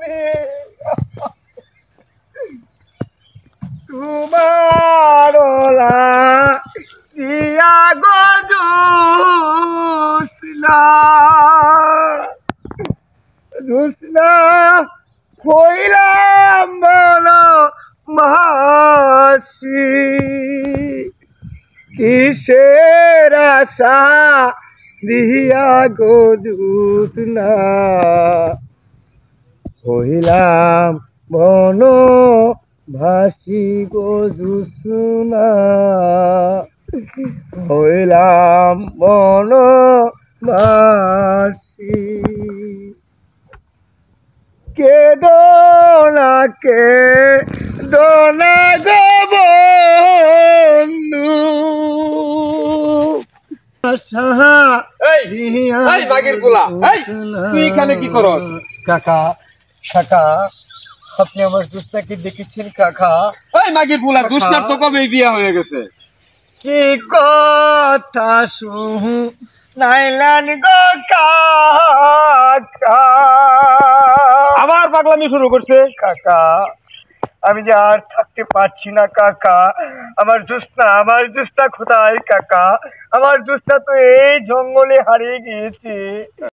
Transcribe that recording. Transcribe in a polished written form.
আমি তোমার দিয়া গো জোসনা জোসনা হইলাম বলো মাসি কিসের আশা দিয়া গো জোসনা হইলাম বন ভাসি গো জোসনা হইলাম বন ভাসি কে দোনা গো বন্ধু তুই এখানে কি করস? কাকা কাকা আপনি আমার জোসনাকে দেখেছেন কাকা? এই মাগির পোলা, জোসনার তো কবেই বিয়ে হয়ে গেছে। কি কথা শুহু নাইলান গো কাকা, আবার পাগলামি শুরু করছে। কাকা আমি যে আর থাকতে পারছি না কাকা। আমার জোসনা কোথায় কাকা? আমার জোসনা তো এই জঙ্গলে হারিয়ে গিয়েছে।